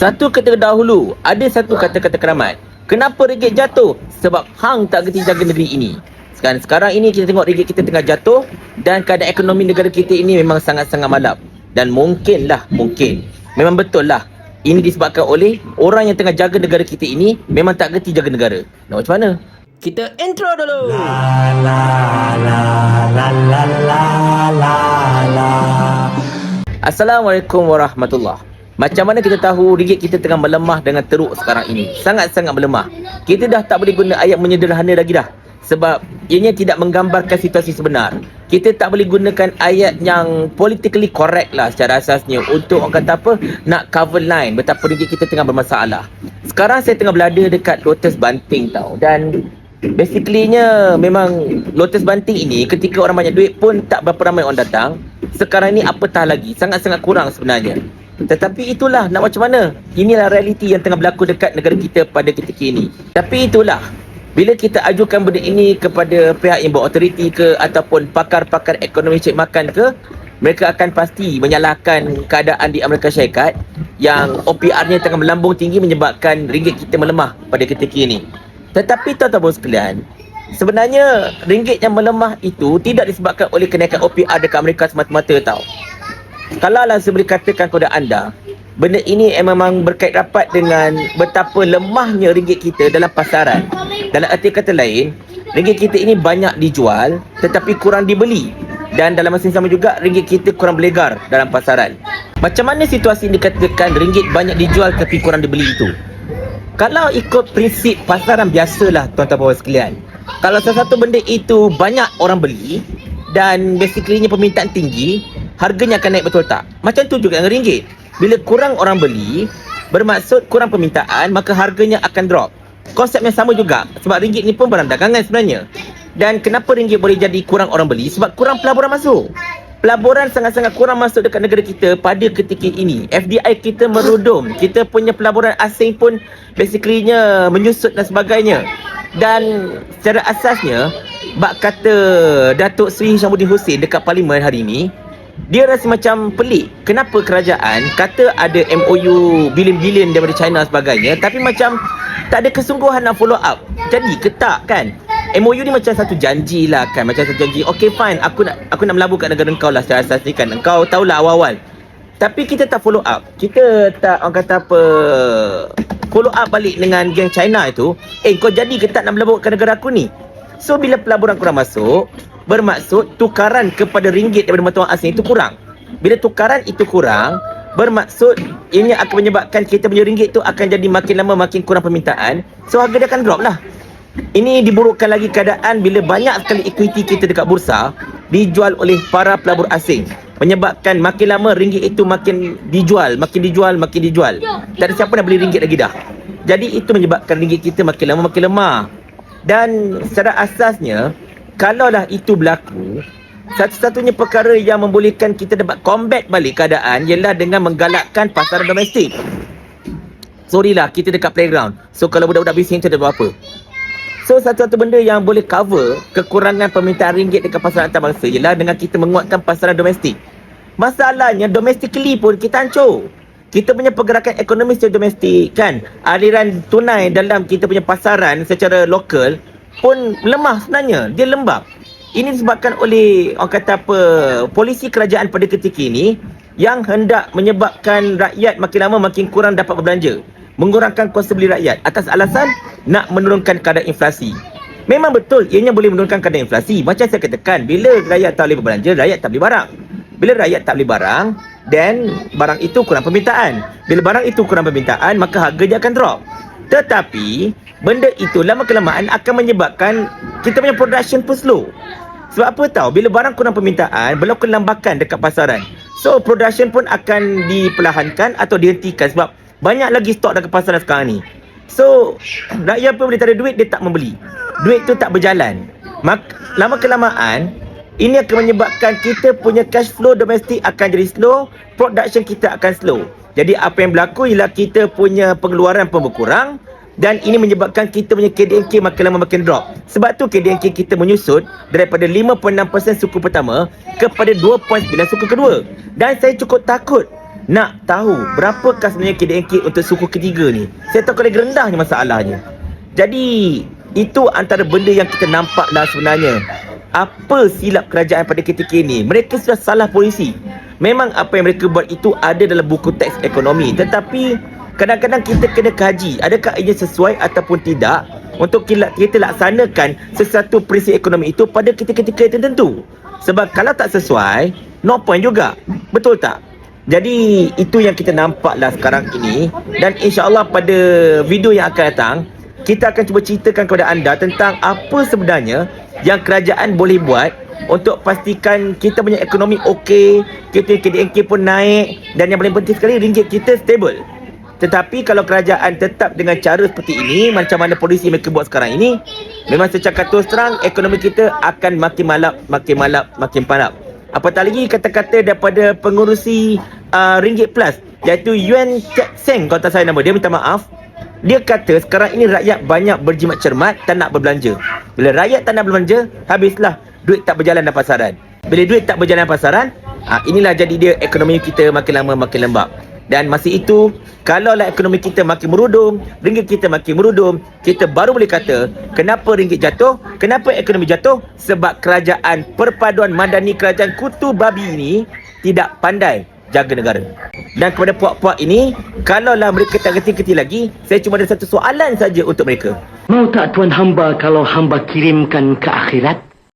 Satu kata dahulu, ada satu kata-kata keramat. Kenapa ringgit jatuh? Sebab hang tak gerti jaga negeri ini. Sekarang ini kita tengok ringgit kita tengah jatuh dan keadaan ekonomi negara kita ini memang sangat-sangat malap. Dan mungkin, memang betul lah, ini disebabkan oleh orang yang tengah jaga negara kita ini memang tak gerti jaga negara. Nak macam mana? Kita intro dulu. Assalamualaikum warahmatullahi. Macam mana kita tahu ringgit kita tengah melemah dengan teruk sekarang ini? Sangat-sangat melemah. Kita dah tak boleh guna ayat menyederhana lagi dah. Sebab ianya tidak menggambarkan situasi sebenar. Kita tak boleh gunakan ayat yang politically correct lah secara asasnya untuk orang kata apa, nak cover line betapa ringgit kita tengah bermasalah. Sekarang saya tengah berada dekat Lotus Banting tau. Dan basically-nya memang Lotus Banting ini ketika orang banyak duit pun tak berapa ramai orang datang. Sekarang ni apatah lagi, sangat-sangat kurang sebenarnya. Tetapi itulah, nak macam mana? Inilah realiti yang tengah berlaku dekat negara kita pada ketika ini. Tapi itulah, bila kita ajukan benda ini kepada pihak yang berautoriti ke ataupun pakar-pakar ekonomi cek makan ke, mereka akan pasti menyalahkan keadaan di Amerika Syarikat yang OPR-nya tengah melambung tinggi menyebabkan ringgit kita melemah pada ketika ini. Tetapi tuan-tuan sekalian, sebenarnya ringgit yang melemah itu tidak disebabkan oleh kenaikan OPR dekat Amerika semata-mata tau. Kalaulah saya boleh katakan kepada anda, benda ini memang berkait rapat dengan betapa lemahnya ringgit kita dalam pasaran. Dalam arti kata lain, ringgit kita ini banyak dijual tetapi kurang dibeli. Dan dalam masa yang sama juga, ringgit kita kurang berlegar dalam pasaran. Macam mana situasi ini dikatakan ringgit banyak dijual tapi kurang dibeli itu? Kalau ikut prinsip pasaran biasalah tuan-tuan sekalian, kalau sesuatu benda itu banyak orang beli dan basically-nya permintaan tinggi, harganya akan naik, betul tak? Macam tu juga dengan ringgit. Bila kurang orang beli, bermaksud kurang permintaan, maka harganya akan drop. Konsep yang sama juga, sebab ringgit ni pun barang dagangan sebenarnya. Dan kenapa ringgit boleh jadi kurang orang beli? Sebab kurang pelaburan masuk. Pelaburan sangat-sangat kurang masuk dekat negara kita pada ketika ini. FDI kita merudum. Kita punya pelaburan asing pun basically-nya menyusut dan sebagainya. Dan secara asasnya, bak kata Datuk Seri Hishamuddin Hussein dekat Parlimen hari ini, dia rasa macam pelik. Kenapa kerajaan kata ada MOU bilion-bilion daripada China dan sebagainya, tapi macam tak ada kesungguhan nak follow up. Jadi ketak kan? MOU ni macam satu janji lah kan, macam satu janji. Okay fine, aku nak melabur kat negara kau lah secara asas ni kan. Kau tahulah awal-awal. Tapi kita tak follow up. Kita tak, orang kata apa, follow up balik dengan geng China itu. Kau jadi ke tak nak melabur kat negara aku ni? So bila pelaburan kurang masuk, bermaksud tukaran kepada ringgit daripada mata wang asing itu kurang. Bila tukaran itu kurang, bermaksud ini akan menyebabkan kita punya ringgit tu akan jadi makin lama makin kurang permintaan. So harga dia akan drop lah. Ini diburukkan lagi keadaan bila banyak sekali equity kita dekat bursa dijual oleh para pelabur asing, menyebabkan makin lama ringgit itu makin dijual. Tak ada siapa nak beli ringgit lagi dah. Jadi itu menyebabkan ringgit kita makin lama makin lemah. Dan secara asasnya, kalaulah itu berlaku, satu-satunya perkara yang membolehkan kita dapat combat balik keadaan ialah dengan menggalakkan pasaran domestik. Sorry lah, kita dekat playground. So kalau budak-budak bising tu ada buat apa? So satu-satu benda yang boleh cover kekurangan permintaan ringgit dekat pasaran antarabangsa ialah dengan kita menguatkan pasaran domestik. Masalahnya domestically pun kita hancur. Kita punya pergerakan ekonomi secara domestik kan, aliran tunai dalam kita punya pasaran secara lokal pun lemah sebenarnya. Dia lembab. Ini disebabkan oleh, orang kata apa, polisi kerajaan pada ketika ini yang hendak menyebabkan rakyat makin lama makin kurang dapat berbelanja, mengurangkan kos beli rakyat atas alasan nak menurunkan kadar inflasi. Memang betul, ianya boleh menurunkan kadar inflasi. Macam saya katakan, bila rakyat tak boleh berbelanja, rakyat tak beli barang. Bila rakyat tak beli barang, then barang itu kurang permintaan. Bila barang itu kurang permintaan, maka harga dia akan drop. Tetapi benda itu lama kelamaan akan menyebabkan kita punya production pun slow. Sebab apa tahu? Bila barang kurang permintaan, berlaku lambakan dekat pasaran. So production pun akan diperlahankan atau dihentikan sebab banyak lagi stok dekat pasaran sekarang ni. So rakyat pun boleh tak ada duit, dia tak membeli. Duit tu tak berjalan. Lama kelamaan ini akan menyebabkan kita punya cash flow domestik akan jadi slow, production kita akan slow. Jadi apa yang berlaku ialah kita punya pengeluaran pun berkurang dan ini menyebabkan kita punya KDNK makin lama makin drop. Sebab tu KDNK kita menyusut daripada 5.6% suku pertama kepada 2.9 suku kedua. Dan saya cukup takut nak tahu berapakah sebenarnya KDNK untuk suku ketiga ni. Saya tahu lagi rendahnya masalahnya. Jadi itu antara benda yang kita nampaklah sebenarnya. Apa silap kerajaan pada ketika ini? Mereka sudah salah polisi. Memang apa yang mereka buat itu ada dalam buku teks ekonomi, tetapi kadang-kadang kita kena kaji adakah ia sesuai ataupun tidak untuk kita laksanakan sesuatu prinsip ekonomi itu pada ketika-ketika tertentu. Sebab kalau tak sesuai, no point juga. Betul tak? Jadi itu yang kita nampaklah sekarang ini, dan insya-Allah pada video yang akan datang kita akan cuba ceritakan kepada anda tentang apa sebenarnya yang kerajaan boleh buat untuk pastikan kita punya ekonomi okey, kita KDNK pun naik, dan yang paling penting sekali ringgit kita stable. Tetapi kalau kerajaan tetap dengan cara seperti ini, macam mana polisi mereka buat sekarang ini, memang secara terus terang ekonomi kita akan makin makin palap. Apatah lagi kata-kata daripada pengurusi Ringgit Plus, iaitu Yuan Teck Seng, kalau tak salah nama dia, minta maaf. Dia kata sekarang ini rakyat banyak berjimat cermat, tak nak berbelanja. Bila rakyat tak nak berbelanja, habislah duit tak berjalan dalam pasaran. Bila duit tak berjalan dalam pasaran, inilah jadi dia ekonomi kita makin lama makin lembab. Dan masa itu, kalaulah ekonomi kita makin merudum, ringgit kita makin merudum, kita baru boleh kata kenapa ringgit jatuh, kenapa ekonomi jatuh. Sebab kerajaan perpaduan madani, kerajaan kutu babi ini tidak pandai jaga negara. Dan kepada puak-puak ini, kalaulah mereka tak kerti-kerti lagi, saya cuma ada satu soalan saja untuk mereka. Mau tak tuan hamba kalau hamba kirimkan ke akhirat?